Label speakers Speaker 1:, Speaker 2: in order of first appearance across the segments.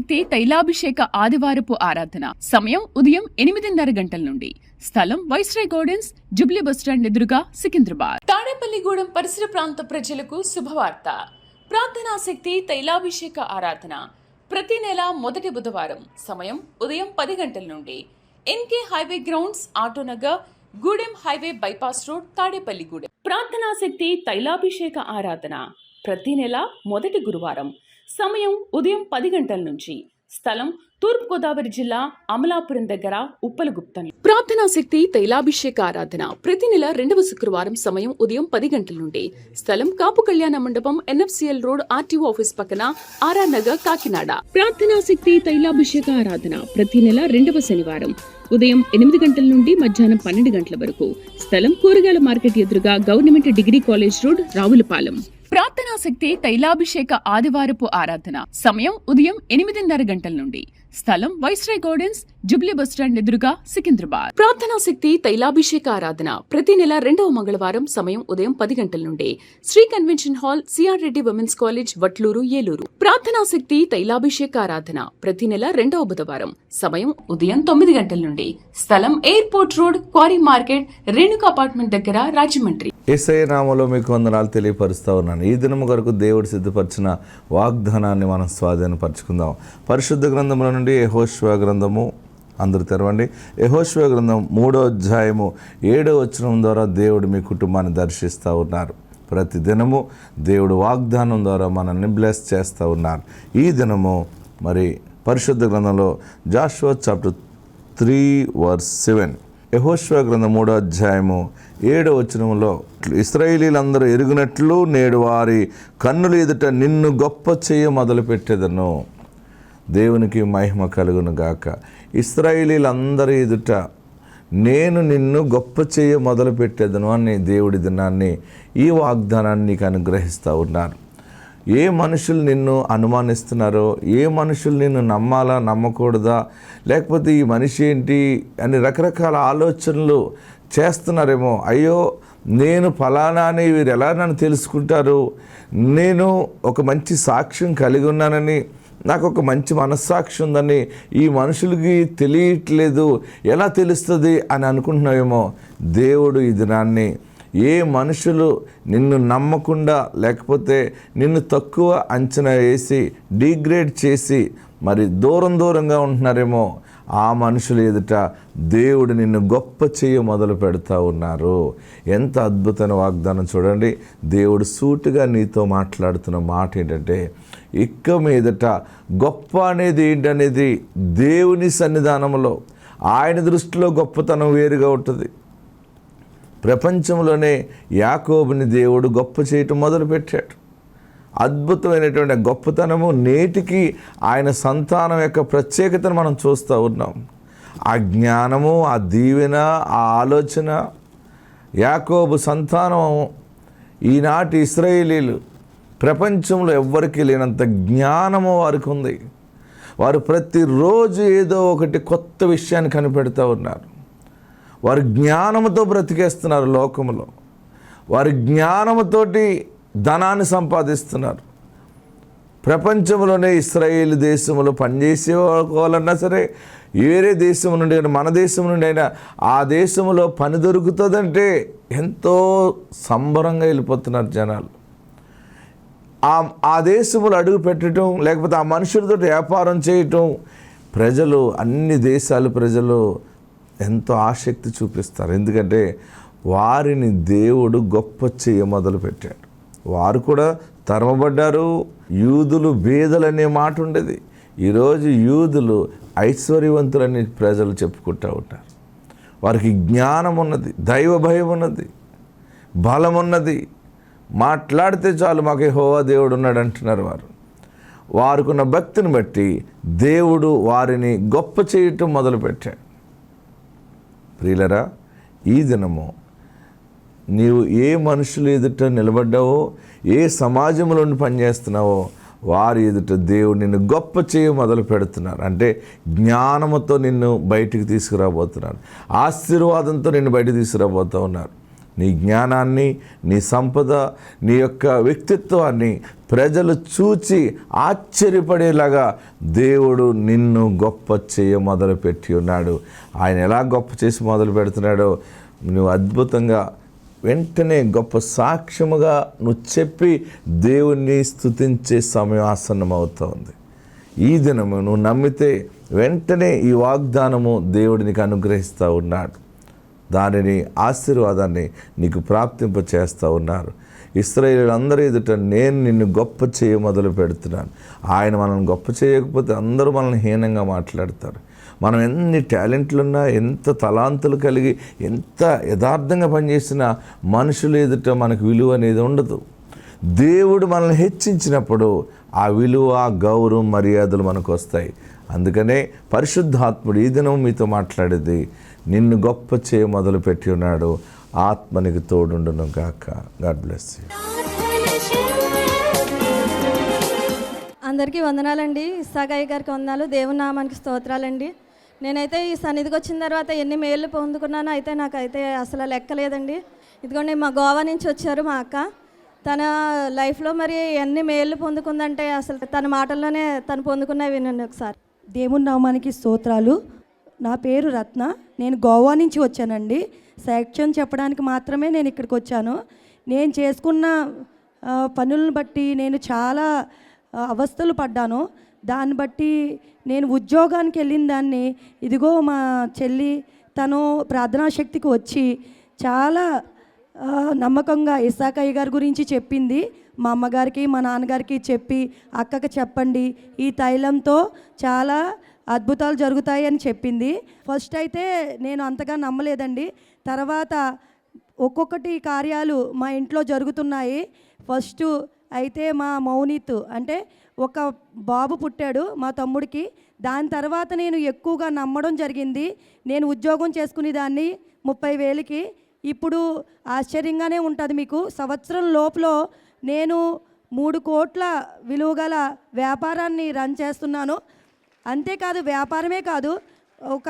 Speaker 1: శక్తి తైలాభిషేక ఆదివారపు ఆరాధన. సమయం ఉదయం 8:30 గంటల నుండి. స్థలం వైస్రాయ్ గార్డెన్స్, జుబ్లీ బస్టాండ్ ఎదురుగా, సికింద్రాబాద్. తాడేపల్లిగూడెం పరిసర ప్రాంత ప్రజలకు శుభవార్త. ప్రార్థనా శక్తి తైలాభిషేక ఆరాధన ప్రతి నెల మొదటి బుధవారం. సమయం ఉదయం 10 గంటల నుండి. NK highway grounds, Autonagar, Gudem highway bypass road, Tadepalligudem. ప్రార్థనా శక్తి తైలాభిషేక ఆరాధన ప్రతి నెల మొదటి గురువారం. సమయం ఉదయం 10 గంటల నుంచి. స్థలం తూర్పుగోదావరి జిల్లా, అమలాపురం దగ్గర, ఉప్పలగుప్తం. ప్రార్థనా శక్తి తైలాభిషేక ఆరాధన ప్రతి నెల రెండవ శుక్రవారం. సమయం ఉదయం 10 గంటల నుండి. స్థలం కాపు కళ్యాణ మండపం, ఎన్ఎఫ్సిఎల్ రోడ్, ఆర్టీఓ ఆఫీస్ పక్కన, ఆర్ఆర్ నగర్, కాకినాడ. ప్రార్థనా శక్తి తైలాభిషేక ఆరాధన ప్రతి నెల రెండవ శనివారం. ఉదయం 8 గంటల నుండి మధ్యాహ్నం 12 గంటల వరకు. స్థలం కూరగాయల మార్కెట్ ఎదురుగా, government degree college road, Ravulapalem. ప్రార్థనా శక్తి తైలాభిషేక ఆదివారపు ఆరాధన. సమయం ఉదయం 8:30 గంటల నుండి. స్థలం వైస్రాయ్ గార్డెన్స్, జుబ్లీ బస్టాండ్ ఎదురుగా, సికింద్రాబాద్. ప్రార్థనా శక్తి తైలాభిషేక ఆరాధన ప్రతి నెల రెండవ మంగళవారం. సమయం ఉదయం 10 గంటల నుండి. Shri convention hall, C R Reddy women's college, Vatluru, Eluru. ప్రార్థనా శక్తి తైలాభిషేక ఆరాధన ప్రతి నెల రెండవ బుధవారం. సమయం ఉదయం 9 గంటల నుండి. స్థలం airport road, quarry market, Renuka apartment దగ్గర, రాజమండ్రి.
Speaker 2: యేసయ్య నామములో మీకు వందనాలు తెలియపరుస్తూ ఉన్నాను. ఈ దినము కొరకు దేవుడు సిద్ధపరిచిన వాగ్దానాన్ని మనం స్వాధీనపరచుకుందాం. పరిశుద్ధ గ్రంథముల నుండి యెహోషువ గ్రంథము, అందరూ తెరవండి. యెహోషువ గ్రంథం 3వ అధ్యాయము 7వ వచనం ద్వారా దేవుడు మీ కుటుంబాన్ని దర్శిస్తూ ఉన్నారు. ప్రతి దినము దేవుడు వాగ్దానం ద్వారా మనల్ని బ్లెస్ చేస్తూ ఉన్నారు. ఈ దినము మరి పరిశుద్ధ గ్రంథంలో జాషువా చాప్టర్ 3:7, యెహోషువ గ్రంథం 3వ అధ్యాయము 7వ వచనంలో, ఇశ్రాయేలీలందరూ ఎరుగునట్లు నేడు వారి కన్నుల ఎదుట నిన్ను గొప్ప చేయ మొదలుపెట్టేదను. దేవునికి మహిమ కలుగును గాక. ఇశ్రాయేలీలందరి ఎదుట నేను నిన్ను గొప్ప చేయ మొదలుపెట్టేదను అని దేవుడి దినాన్ని, ఈ వాగ్దానాన్ని నీకు అనుగ్రహిస్తూ ఉన్నారు. ఏ మనుషులు నిన్ను అనుమానిస్తున్నారో, ఏ మనుషులు నిన్ను నమ్మాలా నమ్మకూడదా, లేకపోతే ఈ మనిషి ఏంటి అని రకరకాల ఆలోచనలు చేస్తున్నారేమో. అయ్యో నేను ఫలానా అని వీరు ఎలా నన్ను తెలుసుకుంటారు, నేను ఒక మంచి సాక్ష్యం కలిగి ఉన్నానని, నాకు ఒక మంచి మనస్సాక్షి ఉందని ఈ మనుషులకి తెలియట్లేదు, ఎలా తెలుస్తుంది అని అనుకుంటున్నావేమో. దేవుడు ఈ దినాన్ని, ఏ మనుషులు నిన్ను నమ్మకుండా లేకపోతే నిన్ను తక్కువ అంచనా వేసి డిగ్రేడ్ చేసి మరి దూరంగా ఉంటున్నారేమో, ఆ మనుషుల ఎదుట దేవుడు నిన్ను గొప్ప చేయ మొదలు పెడతా ఉన్నారు. ఎంత అద్భుతమైన వాగ్దానం చూడండి. దేవుడు సూటిగా నీతో మాట్లాడుతున్న మాట ఏంటంటే, ఇక మీదట గొప్ప అనేది ఏంటనేది దేవుని సన్నిధానంలో, ఆయన దృష్టిలో గొప్పతనం వేరుగా ఉంటుంది. ప్రపంచంలోనే యాకోబుని దేవుడు గొప్ప చేయటం మొదలుపెట్టాడు. అద్భుతమైనటువంటి గొప్పతనము నేటికి ఆయన సంతానం యొక్క ప్రత్యేకతను మనం చూస్తూ ఉన్నాం. ఆ జ్ఞానము, ఆ దీవెన, ఆ ఆలోచన, యాకోబు సంతానం, ఈనాటి ఇశ్రాయేలీలు ప్రపంచంలో ఎవ్వరికీ లేనంత జ్ఞానము వారికి ఉంది. వారు ప్రతిరోజు ఏదో ఒకటి కొత్త విషయాన్ని కనిపెడుతూ ఉన్నారు. వారు జ్ఞానముతో బ్రతికేస్తున్నారు లోకములో. వారి జ్ఞానముతోటి ధనాన్ని సంపాదిస్తున్నారు. ప్రపంచంలోనే ఇశ్రాయేలు దేశంలో పనిచేసే వాళ్ళన్నా సరే, వేరే దేశం నుండి, మన దేశం నుండి అయినా ఆ దేశంలో పని దొరుకుతుందంటే ఎంతో సంబరంగా వెళ్ళిపోతున్నారు జనాలు. ఆ దేశంలో అడుగు పెట్టడం, లేకపోతే ఆ మనుషులతో వ్యాపారం చేయటం, ప్రజలు, అన్ని దేశాల ప్రజలు ఎంతో ఆసక్తి చూపిస్తారు. ఎందుకంటే వారిని దేవుడు గొప్ప చేయ మొదలుపెట్టాడు. వారు కూడా తరమబడ్డారు. యూదులు బేదలనే మాట ఉండేది. ఈరోజు యూదులు ఐశ్వర్యవంతులని ప్రజలు చెప్పుకుంటూ ఉంటారు. వారికి జ్ఞానం ఉన్నది, దైవ భయం ఉన్నది, బలం ఉన్నది. మాట్లాడితే చాలు మాకు యెహోవా దేవుడు ఉన్నాడు అంటున్నారు వారు. వారికున్న భక్తిని బట్టి దేవుడు వారిని గొప్ప చేయటం మొదలుపెట్టాడు. ప్రియులరా, ఈ దినము నీవు ఏ మనుషులు ఎదుట నిలబడ్డావో, ఏ సమాజంలో పనిచేస్తున్నావో, వారి ఎదుట దేవుడు నిన్ను గొప్ప చేయ మొదలు పెడుతున్నారు. అంటే జ్ఞానముతో నిన్ను బయటికి తీసుకురాబోతున్నారు, ఆశీర్వాదంతో నిన్ను బయటికి తీసుకురాబోతూ ఉన్నారు. నీ జ్ఞానాన్ని, నీ సంపద, నీ యొక్క వ్యక్తిత్వాన్ని ప్రజలు చూచి ఆశ్చర్యపడేలాగా దేవుడు నిన్ను గొప్ప చేయ మొదలుపెట్టి ఉన్నాడు. ఆయన ఎలా గొప్ప చేసి మొదలు పెడుతున్నాడో నువ్వు అద్భుతంగా వెంటనే గొప్ప సాక్ష్యముగా నువ్వు చెప్పి దేవుణ్ణి స్తుతించే సమయం ఆసన్నమవుతోంది. ఈ దినము నువ్వు నమ్మితే వెంటనే ఈ వాగ్దానము దేవుడు నీకు అనుగ్రహిస్తూ ఉన్నాడు. దానిని ఆశీర్వాదాన్ని నీకు ప్రాప్తింప చేస్తూ ఉన్నారు. ఇశ్రాయేలీయులందరూ ఎదుట నేను నిన్ను గొప్ప చేయ మొదలు పెడుతున్నాను. ఆయన మనల్ని గొప్ప చేయకపోతే అందరూ మనల్ని హీనంగా మాట్లాడతారు. మనం ఎన్ని టాలెంట్లున్నా, ఎంత తలాంతులు కలిగి, ఎంత యథార్థంగా పనిచేసినా మనుషులు ఎదుట మనకు విలువ అనేది ఉండదు. దేవుడు మనల్ని హెచ్చించినప్పుడు ఆ విలువ, గౌరవం, మర్యాదలు మనకు వస్తాయి. అందుకనే పరిశుద్ధాత్ముడు ఈ దినం మీతో మాట్లాడేది, నిన్ను గొప్ప చేయ మొదలు పెట్టి ఉన్నాడు. ఆత్మనికి తోడుండును గాక. God bless you.
Speaker 3: అందరికీ వందనాలండి. ఇస్సాకయ్య గారికి వందనాలు. దేవుని నామానికి స్తోత్రాలండి. నేనైతే ఈ సన్నిధికి వచ్చిన తర్వాత ఎన్ని మేళ్ళు పొందుకున్నానో అయితే నాకైతే అసలు లెక్కలేదండి. ఇదిగోండి మా గోవా నుంచి వచ్చారు మా అక్క. తన లైఫ్లో మరి ఎన్ని మేళ్ళు పొందుకుందంటే అసలు తన మాటల్లోనే తను పొందుకున్నవి వినండి ఒకసారి.
Speaker 4: దేవుని నామానికి స్తోత్రాలు. నా పేరు రత్న. నేను గోవా నుంచి వచ్చానండి. సాక్ష్యం చెప్పడానికి మాత్రమే నేను ఇక్కడికి వచ్చాను. నేను చేసుకున్న పనులను బట్టి నేను చాలా అవస్థలు పడ్డాను. దాన్ని బట్టి నేను ఉద్యోగానికి వెళ్ళిన దాన్ని ఇదిగో మా చెల్లి తను ప్రార్థనా శక్తికి వచ్చి చాలా నమ్మకంగా ఇస్సాకయ్య గారి గురించి చెప్పింది. మా అమ్మగారికి, మా నాన్నగారికి చెప్పి, అక్కకి చెప్పండి, ఈ తైలంతో చాలా అద్భుతాలు జరుగుతాయి అని చెప్పింది. ఫస్ట్ అయితే నేను అంతగా నమ్మలేదండి. తర్వాత ఒక్కొక్కటి కార్యాలు మా ఇంట్లో జరుగుతున్నాయి. ఫస్ట్ అయితే మా మౌనిత్ అంటే ఒక బాబు పుట్టాడు మా తమ్ముడికి. దాని తర్వాత నేను ఎక్కువగా నమ్మడం జరిగింది. నేను ఉద్యోగం చేసుకునేదాన్ని 30,000కి. ఇప్పుడు ఆశ్చర్యంగానే ఉంటుంది మీకు. సంవత్సరం లోపల నేను 3 కోట్ల విలువ గల వ్యాపారాన్ని రన్ చేస్తున్నాను. అంతేకాదు, వ్యాపారమే కాదు, ఒక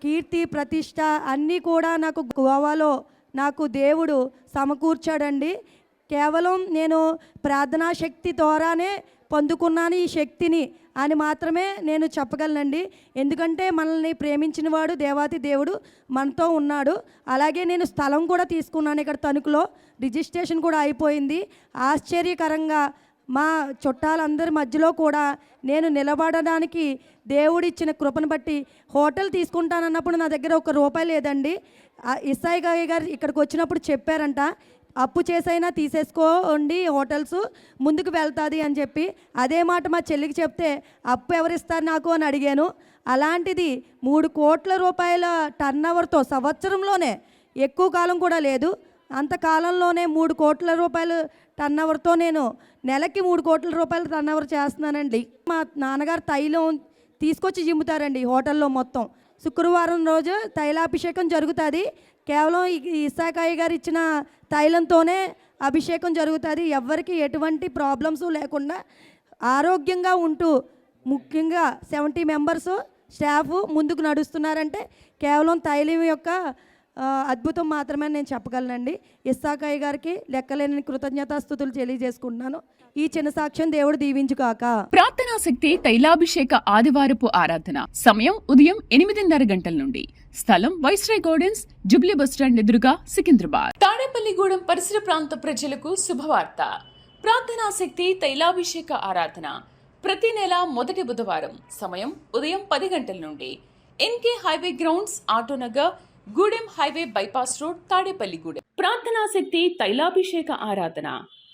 Speaker 4: కీర్తి, ప్రతిష్ట అన్నీ కూడా నాకు గోవాలో నాకు దేవుడు సమకూర్చాడండి. కేవలం నేను ప్రార్థనా శక్తి ద్వారానే పొందుకున్నాను ఈ శక్తిని అని మాత్రమే నేను చెప్పగలనండి. ఎందుకంటే మనల్ని ప్రేమించిన వాడు దేవాతి దేవుడు మనతో ఉన్నాడు. అలాగే నేను స్థలం కూడా తీసుకున్నాను ఇక్కడ తణుకులో. రిజిస్ట్రేషన్ కూడా అయిపోయింది. ఆశ్చర్యకరంగా మా చుట్టాలందరి మధ్యలో కూడా నేను నిలబడడానికి దేవుడిచ్చిన కృపను బట్టి హోటల్ తీసుకుంటానన్నప్పుడు నా దగ్గర ₹1 లేదండి. ఇస్సాకయ్య గారు ఇక్కడికి వచ్చినప్పుడు చెప్పారంట, అప్పు చేసైనా తీసేసుకోండి, హోటల్స్ ముందుకు వెళ్తుంది అని చెప్పి. అదే మాట మా చెల్లికి చెప్తే అప్పు ఎవరిస్తారు నాకు అని అడిగాను. అలాంటిది 3 కోట్ల రూపాయల టర్న్ ఓవర్తో సంవత్సరంలోనే, ఎక్కువ కాలం కూడా లేదు, అంతకాలంలోనే 3 కోట్ల రూపాయలు టర్న్ ఓవర్తో నేను నెలకి 3 కోట్ల రూపాయలు టర్న్ ఓవర్ చేస్తున్నానండి. మా నాన్నగారు తైలం తీసుకొచ్చి జిమ్ముతారండి హోటల్లో మొత్తం. శుక్రవారం రోజు తైలాభిషేకం జరుగుతుంది. కేవలం ఇస్సాకయ్య గారు ఇచ్చిన తైలంతోనే అభిషేకం జరుగుతుంది. ఎవరికి ఎటువంటి ప్రాబ్లమ్స్ లేకుండా ఆరోగ్యంగా ఉంటూ, ముఖ్యంగా 70 మెంబర్స్ స్టాఫ్ ముందుకు నడుస్తున్నారంటే కేవలం తైలం యొక్క అద్భుతం మాత్రమే నేను చెప్పగలనండి. ఇస్సాకయ్య గారికి లెక్కలేని కృతజ్ఞతాస్తుతులు తెలియజేసుకుంటున్నాను. ఈ చిన్న సాక్ష్యం దేవుడు దీవించుగాక.
Speaker 1: ప్రార్థనా శక్తి తైలాభిషేక ఆదివారపు ఆరాధన సమయం ఉదయం 8:30 గంటల నుండి. స్థలం వైస్రాయ్ గార్డెన్స్, జుబ్లీ బస్టాండ్ ఎదురుగా, సికింద్రాబాద్. తాడేపల్లిగూడెం పరిసర ప్రాంత ప్రజలకు శుభవార్త. ప్రార్థనా శక్తి తైలాభిషేక ఆరాధన ప్రతి నెల మొదటి బుధవారం. సమయం ఉదయం 10 గంటల నుండి. NK highway grounds, Autonagar, Gudem highway bypass road, Tadepalligudem. ప్రార్థనా శక్తి తైలాభిషేక ఆరాధన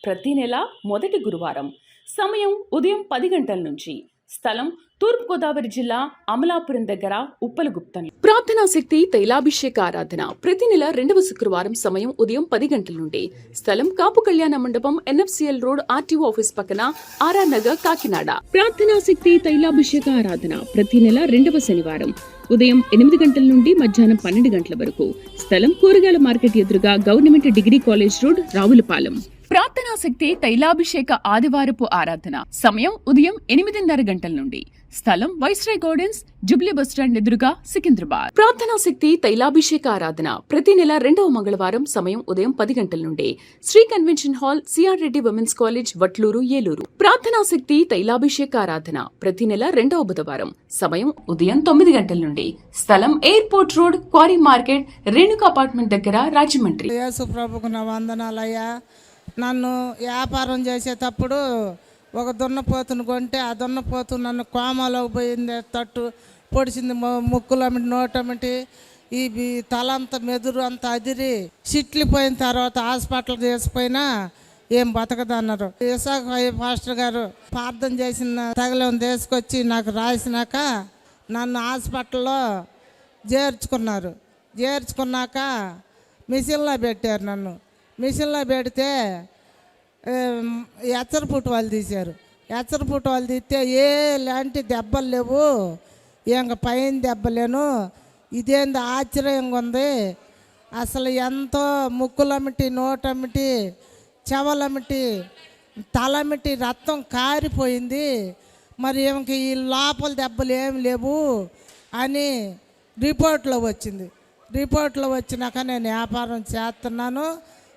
Speaker 1: ప్రతి నెల మొదటి గురువారం. సమయం ఉదయం 10 గంటల నుంచి. స్థలం తూర్పుగోదావరి జిల్లా, అమలాపురం దగ్గర, ఉప్పలగుప్తం. ప్రార్థనా శక్తి తైలాభిషేక ఆరాధన ప్రతి నెల 2వ శుక్రవారం. సమయం ఉదయం 10 గంటల నుండి. స్థలం కాపు కళ్యాణ మండపం, NFCL రోడ్, RTO ఆఫీస్ పక్కన, ఆర్ఆర్ నగర్, కాకినాడ. ప్రార్థనా శక్తి తైలాభిషేక ఆరాధన ప్రతి నెల 2వ శనివారం ఉదయం 8 గంటల నుండి మధ్యాహ్నం 12 గంటల వరకు. స్థలం కూరగాయల మార్కెట్ ఎదురుగా, government degree college road, Ravulapalem. ప్రార్థనా శక్తి తైలాభిషేక ఆదివారపు ఆరాధన సమయం ఉదయం 8:30 గంటల నుండి. స్థలం వైస్రాయ్ గార్డెన్స్, జూబ్లీ బస్టాండ్ ఎదురుగా, సికింద్రాబాద్. ప్రార్థనా శక్తి తైలాభిషేక ఆరాధన ప్రతి నెల 2వ మంగళవారం సమయం ఉదయం 10 గంటల నుండి Shri convention hall, C R Reddy women's college, Vatluru, Eluru. ప్రార్థనా శక్తి తైలాభిషేక ఆరాధన ప్రతి నెల 2వ బుధవారం సమయం ఉదయం 9 గంటల నుండి స్థలం airport road, quarry market, Renuka apartment దగ్గర, రాజమండ్రి.
Speaker 5: యేసు ప్రభుకు నా వందనాలయ్యా. నన్ను వ్యాపారం చేసేటప్పుడు ఒక దున్నపోతును కొంటే ఆ దున్నపోతు నన్ను కోమాలోకి పోయింది, తట్టు పొడిచింది, ముక్కులమిటి నోటమిటి ఈ తలంతా మెదురు అంతా అదిరి చిట్లిపోయిన తర్వాత హాస్పిటల్ చేసిపోయినా ఏం బతకదన్నారు. ఇసాక్ పాస్టర్ గారు ప్రార్థన చేసిన తగలం తీసుకొచ్చి నాకు రాసినాక నన్ను హాస్పిటల్లో చేర్చుకున్నాక మిషన్లో పెట్టారు. నన్ను మిషన్లో పెడితే ఎచ్చరపుట్టు వాళ్ళు తీశారు. ఎచ్చరపుట్టు వాళ్ళు తీస్తే లాంటి దెబ్బలు లేవు, ఇంక పైన దెబ్బలేను. ఇదేంది ఆశ్చర్యంగా ఉంది. అసలు ఎంతో ముక్కులమిటి, నోటమిటి, చెవలమిటి, తలమిటి రక్తం కారిపోయింది. మరి ఇంక ఈ లోపల దెబ్బలు ఏమి లేవు అని రిపోర్ట్లో వచ్చింది. రిపోర్ట్లో వచ్చినాక నేను వ్యాపారం చేస్తున్నాను.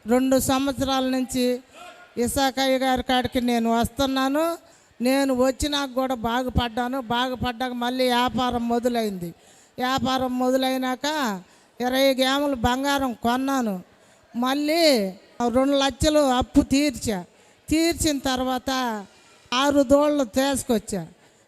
Speaker 5: 2 సంవత్సరాల నుంచి ఇసాకయ్య గారి కాడికి నేను వస్తున్నాను. నేను వచ్చినాక కూడా బాగుపడ్డాక మళ్ళీ వ్యాపారం మొదలైంది. వ్యాపారం మొదలైనాక 20 గ్రాములు బంగారం కొన్నాను. మళ్ళీ 2 లక్షలు అప్పు తీర్చిన తర్వాత 6 దోళ్ళు తీసుకొచ్చా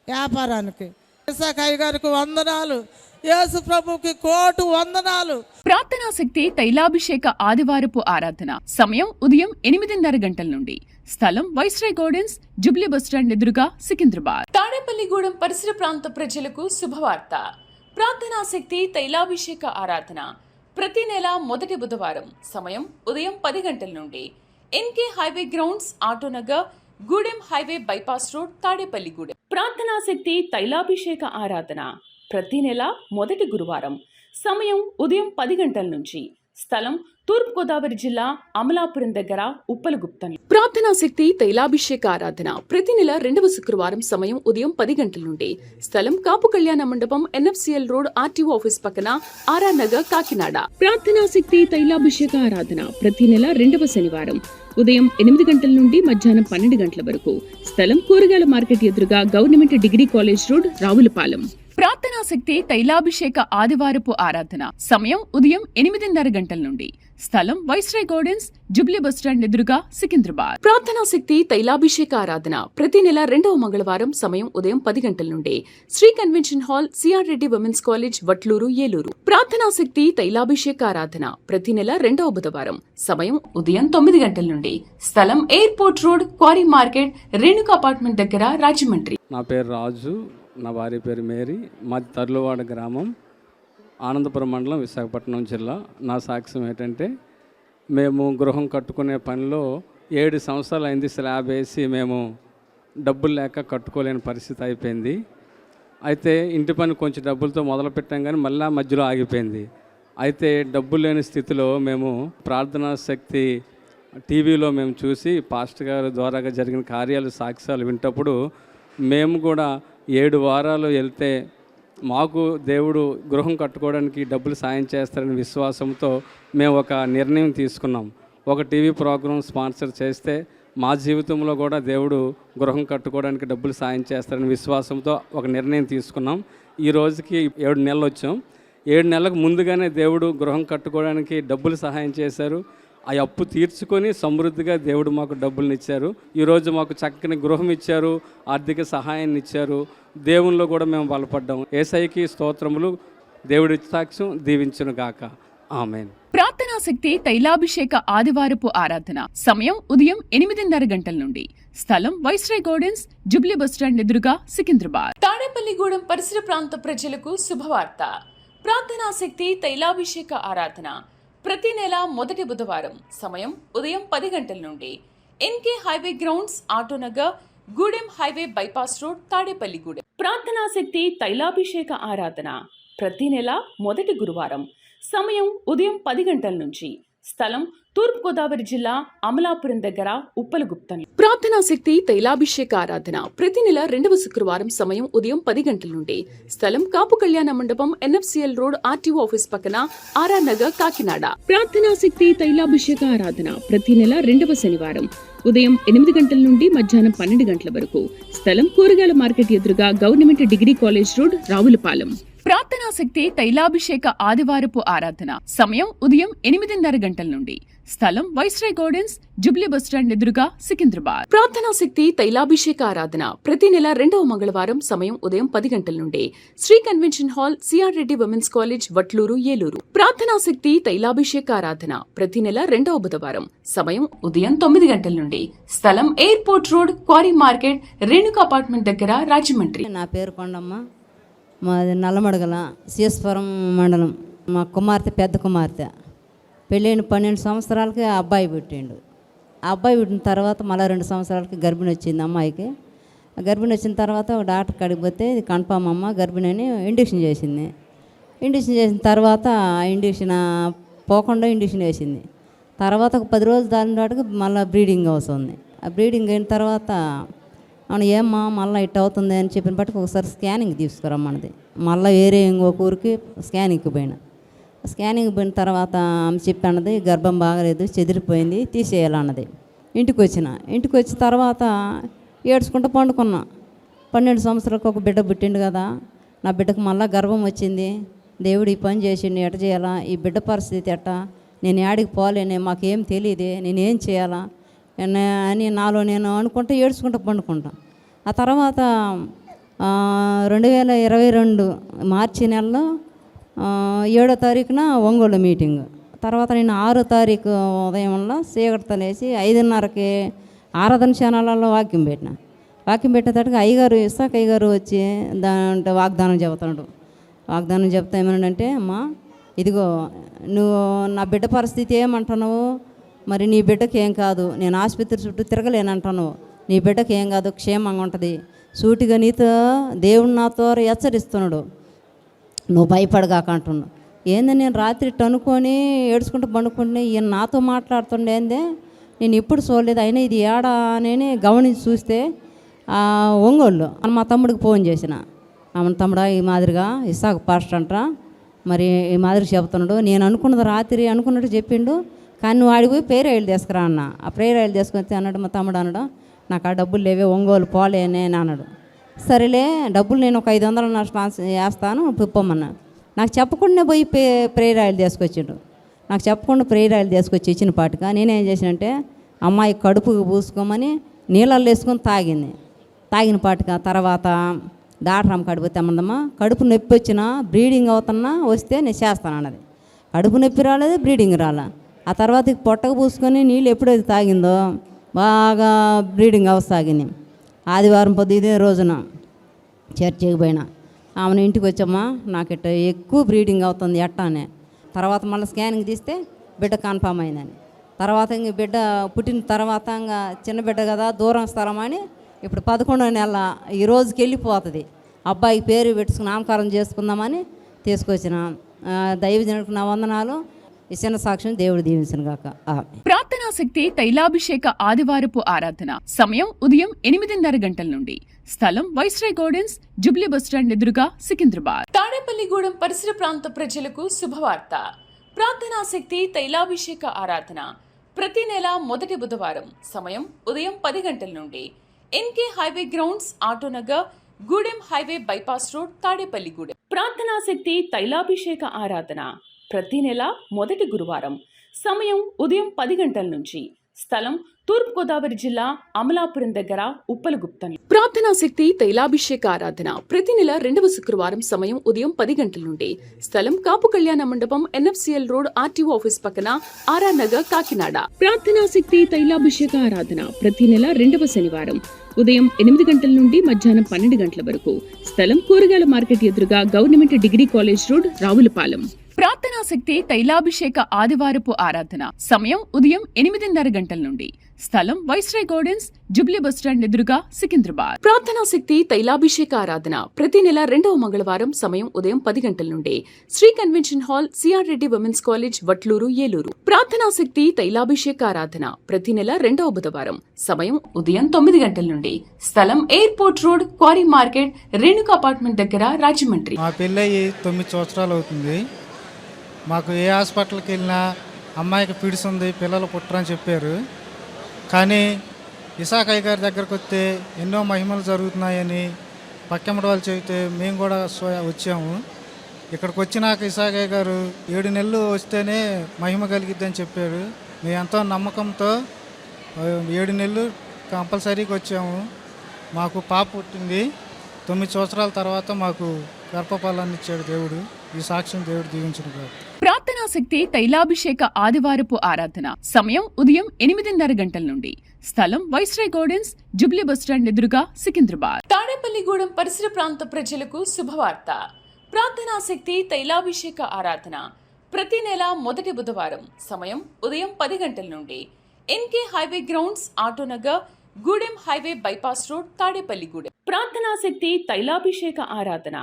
Speaker 5: వ్యాపారానికి. ఇసాకయ్య గారికి వందనాలు, యేసు ప్రభుకి 1,000,000 వందనాలు.
Speaker 1: ప్రార్థనా శక్తి తైలాభిషేక ఆదివారపు ఆరాధన సమయం ఉదయం 8:30 గంటల నుండి స్థలం వైస్రాయ్ గార్డెన్స్, జూబ్లీ బస్టాండ్ ఎదురుగా, సికింద్రాబాద్. తాడేపల్లిగూడెం పరిసర ప్రాంత ప్రజలకు శుభవార్త. ప్రార్థనా శక్తి తైలాభిషేక ఆరాధన ప్రతి నెల మొదటి బుధవారం సమయం ఉదయం 10 గంటల నుండి NK highway grounds, Autonagar, Gudem highway bypass road, Tadepalligudem. ప్రార్థనా శక్తి తైలాభిషేక ఆరాధన ప్రతి నెల మొదటి గురువారం సమయం ఉదయం 10 గంటల నుంచి స్థలం తూర్పుగోదావరి జిల్లా, అమలాపురం దగ్గర, ఉప్పలగుప్తం. ప్రార్థనా శక్తి తైలాభిషేక ఆరాధన ప్రతి నెల 2వ శుక్రవారం సమయం ఉదయం 10 గంటల నుండి స్థలం కాపు కళ్యాణ మండపం, ఎన్ఎఫ్సిఎల్ రోడ్, ఆర్టీఓ ఆఫీస్ పక్కన, ఆర్ఆర్ నగర్, కాకినాడ. ప్రార్థనా శక్తి తైలాభిషేక ఆరాధన ప్రతి నెల 2వ శనివారం ఉదయం 8 గంటల నుండి మధ్యాహ్నం 12 గంటల వరకు స్థలం కూరగాయల మార్కెట్ ఎదురుగా, government degree college road, Ravulapalem. ప్రార్థనా శక్తి తైలాభిషేక ఆదివారపు ఆరాధన సమయం ఉదయం 8:30 గంటల నుండి స్థలం వైస్రాయ్ గార్డెన్స్, జూబ్లీ బస్టాండ్ ఎదురుగా, సికింద్రాబాద్. ప్రార్థనా శక్తి తైలాభిషేక ఆరాధన ప్రతి నెల 2వ మంగళవారం సమయం ఉదయం 10 గంటల నుండి Shri convention hall, C R Reddy women's college, Vatluru, Eluru. ప్రార్థనా శక్తి తైలాభిషేక ఆరాధన ప్రతి నెల 2వ బుధవారం సమయం ఉదయం 9 గంటల నుండి స్థలం airport road, quarry market, Renuka apartment దగ్గర, రాజమండ్రి.
Speaker 6: నా పేరు రాజు, నా భార్య పేరు మేరీ, మాది తర్లువాడ గ్రామం, ఆనందపురం మండలం, విశాఖపట్నం జిల్లా. నా సాక్ష్యం ఏంటంటే, మేము గృహం కట్టుకునే పనిలో 7 సంవత్సరాలు అయింది. స్లాబ్ వేసి మేము డబ్బులు లేక కట్టుకోలేని పరిస్థితి అయిపోయింది. అయితే ఇంటి పని కొంచెం డబ్బులతో మొదలు పెట్టాం, కానీ మళ్ళీ మధ్యలో ఆగిపోయింది. అయితే డబ్బులు లేని స్థితిలో మేము ప్రార్థనా శక్తి టీవీలో మేము చూసి పాస్టర్ గారి ద్వారాగా జరిగిన కార్యాలు, సాక్ష్యాలు వింటప్పుడు మేము కూడా 7 వారాలు వెళ్తే మాకు దేవుడు గృహం కట్టుకోవడానికి డబ్బులు సాయం చేస్తారని విశ్వాసంతో మేము ఒక నిర్ణయం తీసుకున్నాం. ఒక టీవీ ప్రోగ్రాం స్పాన్సర్ చేస్తే మా జీవితంలో కూడా దేవుడు గృహం కట్టుకోవడానికి డబ్బులు సాయం చేస్తారని విశ్వాసంతో ఒక నిర్ణయం తీసుకున్నాం. ఈ రోజుకి 7 నెలలు వచ్చాం. 7 నెలలకు ముందుగానే దేవుడు గృహం కట్టుకోవడానికి డబ్బులు సహాయం చేశారు. ఆ అప్పు తీర్చుకొని సమృద్ధిగా దేవుడు మాకు డబ్బులను ఇచ్చారు. ఈరోజు మాకు చక్కని గృహం ఇచ్చారు, ఆర్థిక సహాయాన్ని ఇచ్చారు. దేవునిలో కూడా మేము బలపడ్డాం. యేసయ్యకి స్తోత్రములు. దేవుడి సాక్ష్యం దీవించును గాక. ఆమేన్.
Speaker 1: ప్రార్థనా శక్తి తైలాభిషేక ఆదివారపు ఆరాధన సమయం ఉదయం 8:30 గంటల నుండి స్థలం వైస్రాయ్ గార్డెన్స్, జూబ్లీ బస్టాండ్ ఎదురుగా, సికింద్రాబాద్. తాడేపల్లిగూడెం పరిసర ప్రాంత ప్రజలకు శుభవార్త. ప్రార్థనా శక్తి తైలాభిషేక ఆరాధన ప్రతి నెల మొదటి బుధవారం సమయం ఉదయం 10 గంటల నుండి NK highway grounds, Autonagar, Gudem highway bypass road, Tadepalligudem. ప్రార్థనా శక్తి తైలాభిషేక ఆరాధన ప్రతి నెల మొదటి గురువారం సమయం ఉదయం 10 గంటల నుంచి స్థలం తూర్పుగోదావరి జిల్లా అమలాపురం దగ్గర ఉప్పలగుప్తంలో. ప్రార్థనా శక్తి తైలాభిషేక ఆరాధన ప్రతి నెల 2వ శుక్రవారం సమయం ఉదయం 10 గంటల నుండి. స్థలం కాపు కళ్యాణ మండపం, NFCL రోడ్, RTO ఆఫీస్ పక్కన, RR నగర్, కాకినాడ. ప్రార్థనా శక్తి తైలాభిషేక ఆరాధన ప్రతి నెల 2వ శనివారం ఉదయం 8 గంటల నుండి మధ్యాహ్నం 12 గంటల వరకు. స్థలం కూరగాయల మార్కెట్ ఎదురుగా government degree college road, Ravulapalem. ప్రార్థనా శక్తి తైలాభిషేక ఆదివారపు ఆరాధన సమయం ఉదయం 8:30 గంటల నుండి. స్థలం వైస్రాయ్ గార్డెన్స్, జుబ్లీ బస్టాండ్ ఎదురుగా, సికింద్రాబాద్. ప్రార్థనా శక్తి తైలాభిషేక ఆరాధన ప్రతి నెల 2వ మంగళవారం సమయం ఉదయం 10 గంటల నుండి. Shri convention hall, C R Reddy women's college, Vatluru, Eluru. ప్రార్థనా శక్తి తైలాభిషేక ఆరాధన ప్రతి నెల 2వ బుధవారం సమయం ఉదయం 9 గంటల నుండి. స్థలం airport road, quarry market, Renuka apartment దగ్గర, రాజమండ్రి.
Speaker 7: నా పేరు కొండమ్మ, మాది నల్లమడగల, సిఎస్పురం మండలం. మా కుమార్తె పెద్ద కుమార్తె పెళ్ళైన 12 సంవత్సరాలకి ఆ అబ్బాయి పుట్టిండు. ఆ అబ్బాయి పుట్టిన తర్వాత మళ్ళీ 2 సంవత్సరాలకి గర్భిణి వచ్చింది అమ్మాయికి. గర్భిణి వచ్చిన తర్వాత ఒక డాక్టర్ కాడికి పోతే ఇది కన్ఫామ్ అమ్మ గర్భిణి అని ఇంజెక్షన్ చేసింది. ఇంజెక్షన్ చేసిన తర్వాత ఇంజెక్షన్ పోకుండా ఇంజెక్షన్ వేసింది. తర్వాత ఒక 10 రోజులు దాని వాటికి మళ్ళీ బ్రీడింగ్ అవుతుంది. ఆ బ్రీడింగ్ అయిన తర్వాత అవును ఏమ్మా మళ్ళీ ఇట్ అవుతుంది అని చెప్పిన బట్టి ఒకసారి స్కానింగ్ తీసుకురమ్మన్నది. మళ్ళీ వేరే ఇంకొక ఊరికి స్కానింగ్కి పోయినా. స్కానింగ్ పోయిన తర్వాత ఆమె చెప్పన్నది గర్భం బాగలేదు, చెదిరిపోయింది, తీసేయాలన్నది. ఇంటికి వచ్చిన తర్వాత ఏడ్చుకుంటూ పండుకున్నా. 12 సంవత్సరాలకు ఒక బిడ్డ పుట్టిండు కదా, నా బిడ్డకు మళ్ళీ గర్భం వచ్చింది, దేవుడు ఈ పని చేసిండు, ఎట చేయాలా, ఈ బిడ్డ పరిస్థితి ఎట్ట, నేను యాడికి పోలేనే, మాకేం తెలియదే, నేనేం చేయాలా అని నాలో నేను అనుకుంటూ ఏడ్చుకుంటూ పండుకుంటా. ఆ తర్వాత 2022 మార్చి నెలలో 7వ తారీఖున ఒంగోలు మీటింగ్. తర్వాత నేను 6వ తారీఖు ఉదయంలో చీకటితో లేచి 5:30కి ఆరాధన ఛానళ్ళలో వాక్యం పెట్టేటట్టుగా అయ్యగారు ఇసాక అయ్యగారు వచ్చి దాంట్లో వాగ్దానం చెబుతాడు. వాగ్దానం చెప్తా ఏమనంటే, అమ్మా ఇదిగో నువ్వు నా బిడ్డ పరిస్థితి ఏమంటున్నావు, మరి నీ బిడ్డకి ఏం కాదు, నేను ఆసుపత్రి చుట్టూ తిరగలేనంటాను, నీ బిడ్డకి ఏం కాదు, క్షేమంగా ఉంటుంది, సూటిగా నీతో దేవుడు నాతో హెచ్చరిస్తున్నాడు, నువ్వు భయపడగాక అంటున్నావు. ఏందని నేను రాత్రి అనుకొని ఏడ్చుకుంటూ పండుకుంటే ఈయన నాతో మాట్లాడుతుండే ఏందే, నేను ఎప్పుడు చూడలేదు, అయినా ఇది ఏడా అని గమనించి చూస్తే ఒంగోళ్ళు మా తమ్ముడికి ఫోన్ చేసిన. ఆమె తమ్ముడా ఈ మాదిరిగా ఇసాక పాస్టర్ అంట, మరి ఈ మాదిరి చెబుతున్నాడు, నేను అనుకున్నది రాత్రి అనుకున్నట్టు చెప్పిండు, కానీ నువ్వు ఆడికి పోయి ప్రేయర్ ఆయిల్ తీసుకురా అన్న. ఆ ప్రేయర్ ఆయిల్ తీసుకొచ్చి అన్నాడు మా తమ్ముడు, అన్నాడు నాకు ఆ డబ్బులు లేవే, ఒంగోలు పోలేనే అన్నాడు. సరేలే డబ్బులు నేను ఒక 500 నా స్పాన్సర్ వేస్తాను పిప్పమన్నా. నాకు చెప్పకుండా పోయి ప్రేయర్ ఆయిల్ తీసుకొచ్చిండు. నాకు చెప్పకుండా ప్రేయర్ ఆయిల్ తీసుకొచ్చి ఇచ్చిన పాటుగా నేనేం చేసినంటే అమ్మాయి కడుపుకు పూసుకోమని నీళ్ళల్లో వేసుకొని తాగిన పాటుగా తర్వాత డాక్టర్ అమ్మ కడుపు తెమ్మదమ్మా, కడుపు నొప్పి వచ్చినా బ్రీడింగ్ అవుతున్నా వస్తే నేను చేస్తాను అన్నది. కడుపు నొప్పి రాలేదు, బ్రీడింగ్ రాలే. ఆ తర్వాత పొట్టకు పూసుకొని నీళ్ళు ఎప్పుడైతే తాగిందో బాగా బ్రీడింగ్ అవసాగింది. ఆదివారం ఇదే రోజున చర్చికి పోయినా. ఆమెను ఇంటికి వచ్చామ్మా నాకు ఇట్ట ఎక్కువ బ్రీడింగ్ అవుతుంది ఎట్టానే. తర్వాత మళ్ళీ స్కానింగ్ తీస్తే బిడ్డ కన్ఫామ్ అయిందని. తర్వాత ఇంక బిడ్డ పుట్టిన తర్వాత ఇంకా చిన్న బిడ్డ కదా దూరం స్థలం అని ఇప్పుడు 11వ నెల ఈ రోజుకి వెళ్ళిపోతుంది. అబ్బాయికి పేరు పెట్టుకుని నామకరణం చేసుకుందామని తీసుకొచ్చిన. దైవజనుడికి నా వందనాలు. ఈ చిన్న సాక్ష్యం దేవుడు దీవించును గాక.
Speaker 1: ప్రార్థనా శక్తి తైలాభిషేక ఆదివారపు ఆరాధన సమయం ఉదయం 8:30 గంటల నుండి. స్థలం వైస్రాయ్ గార్డెన్స్, జుబ్లీ బస్టాండ్ ఎదురుగా, సికింద్రాబాద్. తాడేపల్లిగూడెం పరిసర ప్రాంత ప్రజలకు శుభవార్త. ప్రార్థనా శక్తి తైలాభిషేక ఆరాధన ప్రతి నెల మొదటి బుధవారం సమయం ఉదయం 10 గంటల నుండి. NK highway grounds, Autonagar, Gudem highway bypass road, Tadepalligudem. ప్రార్థనా శక్తి తైలాభిషేక ఆరాధన ప్రతి నెల మొదటి గురువారం సమయం ఉదయం 10 గంటల నుంచి. స్థలం తూర్పుగోదావరి జిల్లా అమలాపురం దగ్గర, ఉప్పలగుప్తంలో. ప్రార్థనా శక్తి తైలాభిషేక ఆరాధన ప్రతి నెల 2వ శుక్రవారం సమయం ఉదయం 10 గంటల నుండి. స్థలం కాపు కళ్యాణ మండపం, NFCL రోడ్, RTO ఆఫీస్ పక్కన, RR నగర్, కాకినాడ. ప్రార్థనా శక్తి తైలాభిషేక ఆరాధన ప్రతి నెల 2వ శనివారం ఉదయం 8 గంటల నుండి మధ్యాహ్నం 12 గంటల వరకు. స్థలం కూరగాయల మార్కెట్ ఎదురుగా government degree college road, Ravulapalem. ప్రార్థనా శక్తి తైలాభిషేక ఆదివారపు ఆరాధన సమయం ఉదయం 8:30 గంటల నుండి. స్థలం వైస్రాయ్ గార్డెన్స్, జూబ్లీ బస్టాండ్ ఎదురుగా, సికింద్రాబాద్. ప్రార్థనా శక్తి తైలాభిషేక ఆరాధన ప్రతి నెల 2వ మంగళవారం సమయం ఉదయం 10 గంటల నుండి Shri convention hall, C R Reddy women's college, Vatluru, Eluru. ప్రార్థనా శక్తి తైలాభిషేక ఆరాధన ప్రతి నెల 2వ బుధవారం సమయం ఉదయం 9 గంటల నుండి స్థలం airport road, quarry market, Renuka apartment దగ్గర, రాజమండ్రి.
Speaker 8: మా పెళ్ళయి 9 సంవత్సరాలు అవుతుంది. మాకు ఏ హాస్పిటల్కి వెళ్ళినా అమ్మాయికి పిడిసి ఉంది, పిల్లలు పుట్టరని చెప్పారు. కానీ ఇసాకయ్య గారి దగ్గరకు వస్తే ఎన్నో మహిమలు జరుగుతున్నాయని పక్కెమ్మడి వాళ్ళు చెబితే మేము కూడా వచ్చాము. ఇక్కడికి వచ్చినాక ఇసాకయ్య గారు 7 నెలలు వస్తేనే మహిమ కలిగిద్దని చెప్పారు. మేము ఎంతో నమ్మకంతో 7 నెలలు కంపల్సరీగా వచ్చాము. మాకు పాప పుట్టింది. 9 సంవత్సరాల తర్వాత మాకు గర్భఫలాన్ని ఇచ్చాడు దేవుడు. ఈ సాక్ష్యం దేవుడు దీవించును గాక.
Speaker 1: ప్రార్థనా శక్తి తైలాభిషేక ఆదివారపు ఆరాధన సమయం ఉదయం 8:30 గంటల నుండి స్థలం వైస్రాయ్ గార్డెన్స్, జూబ్లీ బస్టాండ్ ఎదురుగా, సికింద్రాబాద్. తాడేపల్లిగూడెం పరిసర ప్రాంత ప్రజలకు శుభవార్త. ప్రార్థనా శక్తి తైలాభిషేక ఆరాధన ప్రతి నెల మొదటి బుధవారం సమయం ఉదయం 10 గంటల నుండి NK highway grounds, Autonagar, Gudem highway bypass road, Tadepalligudem. ప్రార్థనా శక్తి తైలాభిషేక ఆరాధన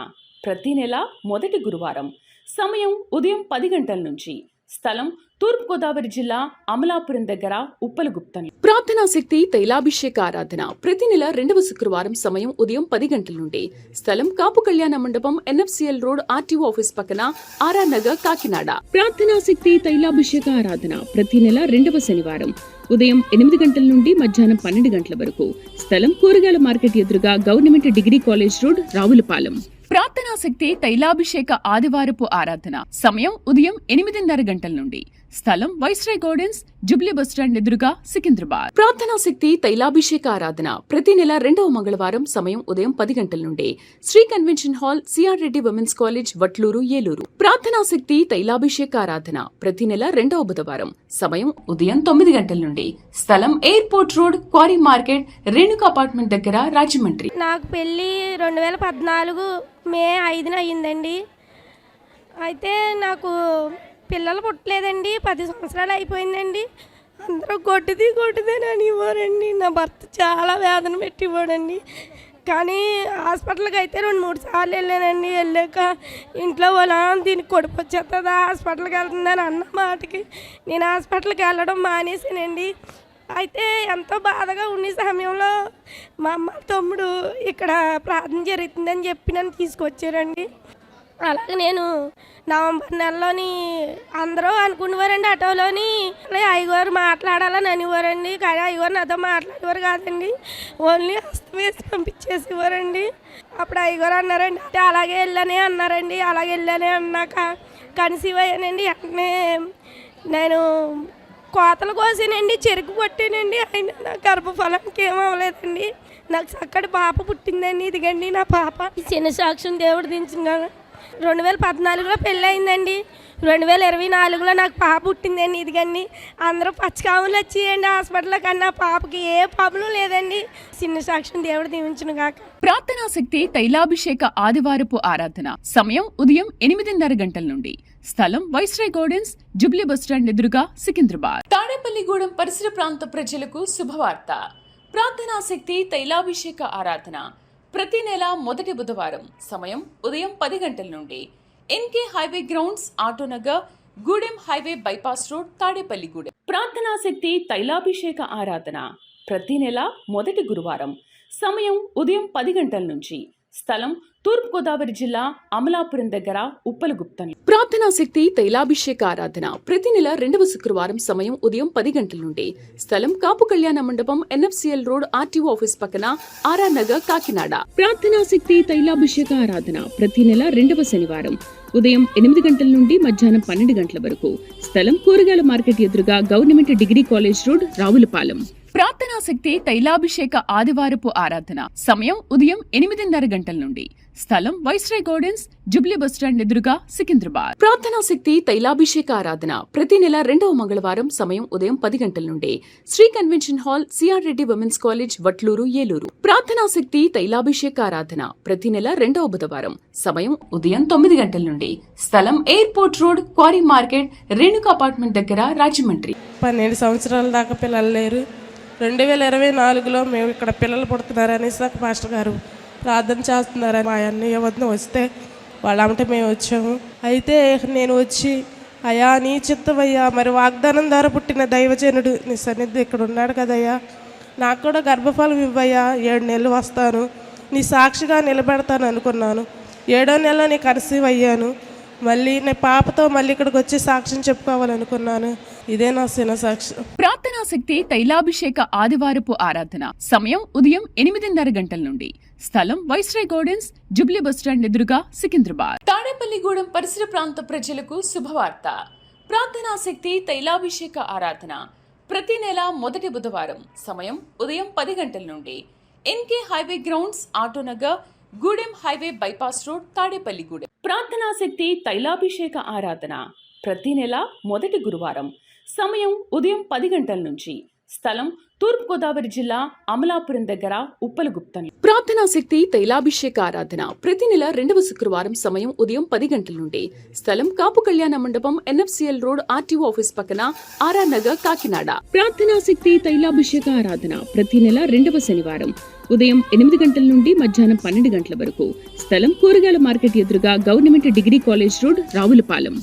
Speaker 1: ప్రతి నెల మొదటి గురువారం సమయం ఉదయం 10 గంటల నుంచి స్థలం తూర్పుగోదావరి జిల్లా, అమలాపురం దగ్గర, ఉప్పలగుప్తం. ప్రార్థనా శక్తి తైలాభిషేక ఆరాధన ప్రతి నెల 2వ శుక్రవారం సమయం ఉదయం 10 గంటల నుండి స్థలం కాపు కళ్యాణ మండపం, ఎన్ఎఫ్సిఎల్ రోడ్, ఆర్టీఓ ఆఫీస్ పక్కన, ఆర్ఆర్ నగర్, కాకినాడ. ప్రార్థనా శక్తి తైలాభిషేక ఆరాధన ప్రతి నెల 2వ శనివారం ఉదయం 8 గంటల నుండి మధ్యాహ్నం 12 గంటల వరకు స్థలం కూరగాయల మార్కెట్ ఎదురుగా, government degree college road, Ravulapalem. ప్రార్థనా శక్తి తైలాభిషేక ఆదివారపు ఆరాధన సమయం ఉదయం 8:30 గంటల నుండి స్థలం వైస్రాయ్ గార్డెన్స్, జూబ్లీ బస్టాండ్ ఎదురుగా, సికింద్రాబాద్. ప్రార్థనా శక్తి తైలాభిషేక ఆరాధన ప్రతి నెల 2వ మంగళవారం సమయం ఉదయం 10 గంటల నుండి Shri convention hall, C R Reddy women's college, Vatluru, Eluru. ప్రార్థనా శక్తి తైలాభిషేక ఆరాధన ప్రతి నెల 2వ బుధవారం సమయం ఉదయం 9 గంటల నుండి స్థలం airport road, quarry market, Renuka apartment దగ్గర, రాజమండ్రి.
Speaker 9: నాకు పెళ్ళి 2014 మే 5న అయ్యిందండి. అయితే నాకు పిల్లలు పుట్టలేదండి. 10 సంవత్సరాలు అయిపోయిందండి. అందరూ కొట్టిదేనని అనేవారండి. నా భర్త చాలా వేదన పెట్టివ్వడండి. కానీ హాస్పిటల్కి అయితే 2-3 సార్లు వెళ్ళానండి. వెళ్ళాక ఇంట్లో వాళ్ళ దీనికి కొడుకు వచ్చేస్తుందా, హాస్పిటల్కి వెళ్తుందని అన్న మాటకి నేను హాస్పిటల్కి వెళ్ళడం మానేసానండి. అయితే ఎంతో బాధగా ఉండే సమయంలో మా అమ్మ, తమ్ముడు ఇక్కడ ప్రార్థన జరుగుతుందని చెప్పి నన్ను తీసుకొచ్చారండి. అలాగే నేను నవంబర్ నెలలోని అందరూ అనుకునేవారండి ఆటోలోని అయ్యగారు మాట్లాడాలని అనేవారండి. కానీ అయ్యగారు నాతో మాట్లాడేవారు కాదండి. ఓన్లీ హస్తం వేసి పంపించేసేవారండి. అప్పుడు అయ్యగారు అన్నారండి, అంటే అలాగే వెళ్ళానే అన్నారండి. అలాగే వెళ్ళానే అన్నాక కన్సీవ్ అయ్యానండి. వెంటనే నేను కోతలు కోసానండి, చెరుకు కొట్టానండి. అయినా నా గర్భఫలానికి ఏమవ్వలేదండి. నాకు చక్కటి పాప పుట్టిందండి. ఇదిగండి నా పాప. చిన్న సాక్ష్యం దేవుడు దించున్నాను. 2014లో పెళ్ళి అయిందండి. 2024లో నాకు పాప పుట్టిందండి. ఇదిగండి అందరూ పచ్చకాములు వచ్చేయండి హాస్పిటల్లో. కన్నా పాపకి ఏ ప్రాబ్లం లేదండి. చిన్న సాక్ష్యం దేవుడు దీవించును గాక.
Speaker 1: ప్రార్థనా శక్తి తైలాభిషేక ఆదివారపు ఆరాధన సమయం ఉదయం 8:30 గంటల నుండి స్థలం వైస్రాయ్ గార్డెన్స్, జూబ్లీ బస్టాండ్ ఎదురుగా, సికింద్రాబాద్. తాడేపల్లిగూడెం పరిసర ప్రాంత ప్రజలకు శుభవార్త. ప్రార్థనా శక్తి తైలాభిషేక ఆరాధన ప్రతి నెల మొదటి బుధవారం సమయం ఉదయం 10 గంటల నుండి NK highway grounds, Autonagar, Gudem highway bypass road, Tadepalligudem. ప్రార్థనా శక్తి తైలాభిషేక ఆరాధన ప్రతి నెల మొదటి గురువారం సమయం ఉదయం 10 గంటల నుంచి స్థలం తూర్పుగోదావరి జిల్లా, అమలాపురం దగ్గర, ఉప్పలగుప్తం. ప్రార్థనా శక్తి తైలాభిషేక ఆరాధన ప్రతి నెల 2వ శుక్రవారం సమయం ఉదయం 10 గంటల నుండి స్థలం కాపు కళ్యాణ మండపం, ఎన్ఎఫ్సిఎల్ రోడ్, ఆర్టీఓ ఆఫీస్ పక్కన, ఆర్ఆర్ నగర్, కాకినాడ. ప్రార్థనా శక్తి తైలాభిషేక ఆరాధన ప్రతి నెల 2వ శనివారం ఉదయం 8 గంటల నుండి మధ్యాహ్నం 12 గంటల వరకు స్థలం కూరగాయల మార్కెట్ ఎదురుగా, government degree college road, Ravulapalem. ప్రార్థనా శక్తి తైలాభిషేక ఆదివారపు ఆరాధన సమయం ఉదయం 8:30 గంటల నుండి స్థలం వైస్రాయ్ గార్డెన్స్, జూబ్లీ బస్టాండ్ ఎదురుగా, సికింద్రాబాద్. ప్రార్థనా శక్తి తైలాభిషేక ఆరాధన ప్రతి నెల 2వ మంగళవారం సమయం ఉదయం 10 గంటల నుండి Shri convention hall, C R Reddy women's college, Vatluru, Eluru. ప్రార్థనా శక్తి తైలాభిషేక ఆరాధన ప్రతి నెల 2వ బుధవారం సమయం ఉదయం 9 గంటల నుండి స్థలం airport road, quarry market, Renuka apartment దగ్గర, రాజమండ్రి.
Speaker 5: 12 సంవత్సరాల దాకా పిల్లలు లేరు. 2024లో మేము ఇక్కడ పిల్లలు పుడుతున్నారని ఇసాక్ మాస్టర్ గారు ప్రార్థన చేస్తున్నారని మా అన్నయ్య వద్ద వస్తే వాళ్ళంటే మేము వచ్చాము. అయితే నేను వచ్చి అయ్యా నీ చిత్తమయ్యా, మరి వాగ్దానం ద్వారా పుట్టిన దైవజనుడు నీ సన్నిధి ఇక్కడ ఉన్నాడు కదయ్యా, నాకు కూడా గర్భఫలం ఇవ్వయ్యా, 7 నెలలు వస్తాను, నీ సాక్షిగా నిలబెడతాను అనుకున్నాను. 7వ నెలలో నీకు కన్సీవ్ అయ్యాను. మళ్ళీ నేను పాపతో మళ్ళీ ఇక్కడికి వచ్చి సాక్ష్యం చెప్పుకోవాలనుకున్నాను. ఇదే నా చిన్న సాక్ష్యం.
Speaker 1: ప్రార్థనా శక్తి తైలాభిషేక ఆదివారపు ఆరాధన. సమయం ఉదయం 8:30 గంటల నుండి. స్థలం వైస్రాయ్ గార్డెన్స్, జుబ్లీ బస్టాండ్ ఎదురుగా, సికింద్రాబాద్. తాడేపల్లిగూడెం పరిసర ప్రాంత ప్రజలకు శుభవార్త. ప్రార్థనా శక్తి తైలాభిషేక ఆరాధన ప్రతి నెల మొదటి బుధవారం. సమయం ఉదయం 10 గంటల నుండి. NK highway grounds, Autonagar, Gudem highway bypass road, Tadepalligudem. ప్రార్థనా శక్తి తైలాభిషేక ఆరాధన ప్రతి నెల మొదటి గురువారం. సమయం ఉదయం 10 గంటల నుంచి. స్థలం తూర్పుగోదావరి జిల్లా, అమలాపురం దగ్గర, ఉప్పలగుప్తం. ప్రార్థనా శక్తి తైలాభిషేక ఆరాధన ప్రతి నెల 2వ శుక్రవారం. సమయం ఉదయం 10 గంటల నుండి. స్థలం కాపు కళ్యాణ మండపం, NFCL రోడ్, RTO ఆఫీస్ పక్కన, RR నగర్, కాకినాడ. ప్రార్థనా శక్తి తైలాభిషేక ఆరాధన ప్రతి నెల 2వ శనివారం. ఉదయం 8 గంటల నుండి మధ్యాహ్నం 12 గంటల వరకు. స్థలం కూరగాయల మార్కెట్ ఎదురుగా, government degree college road, Ravulapalem.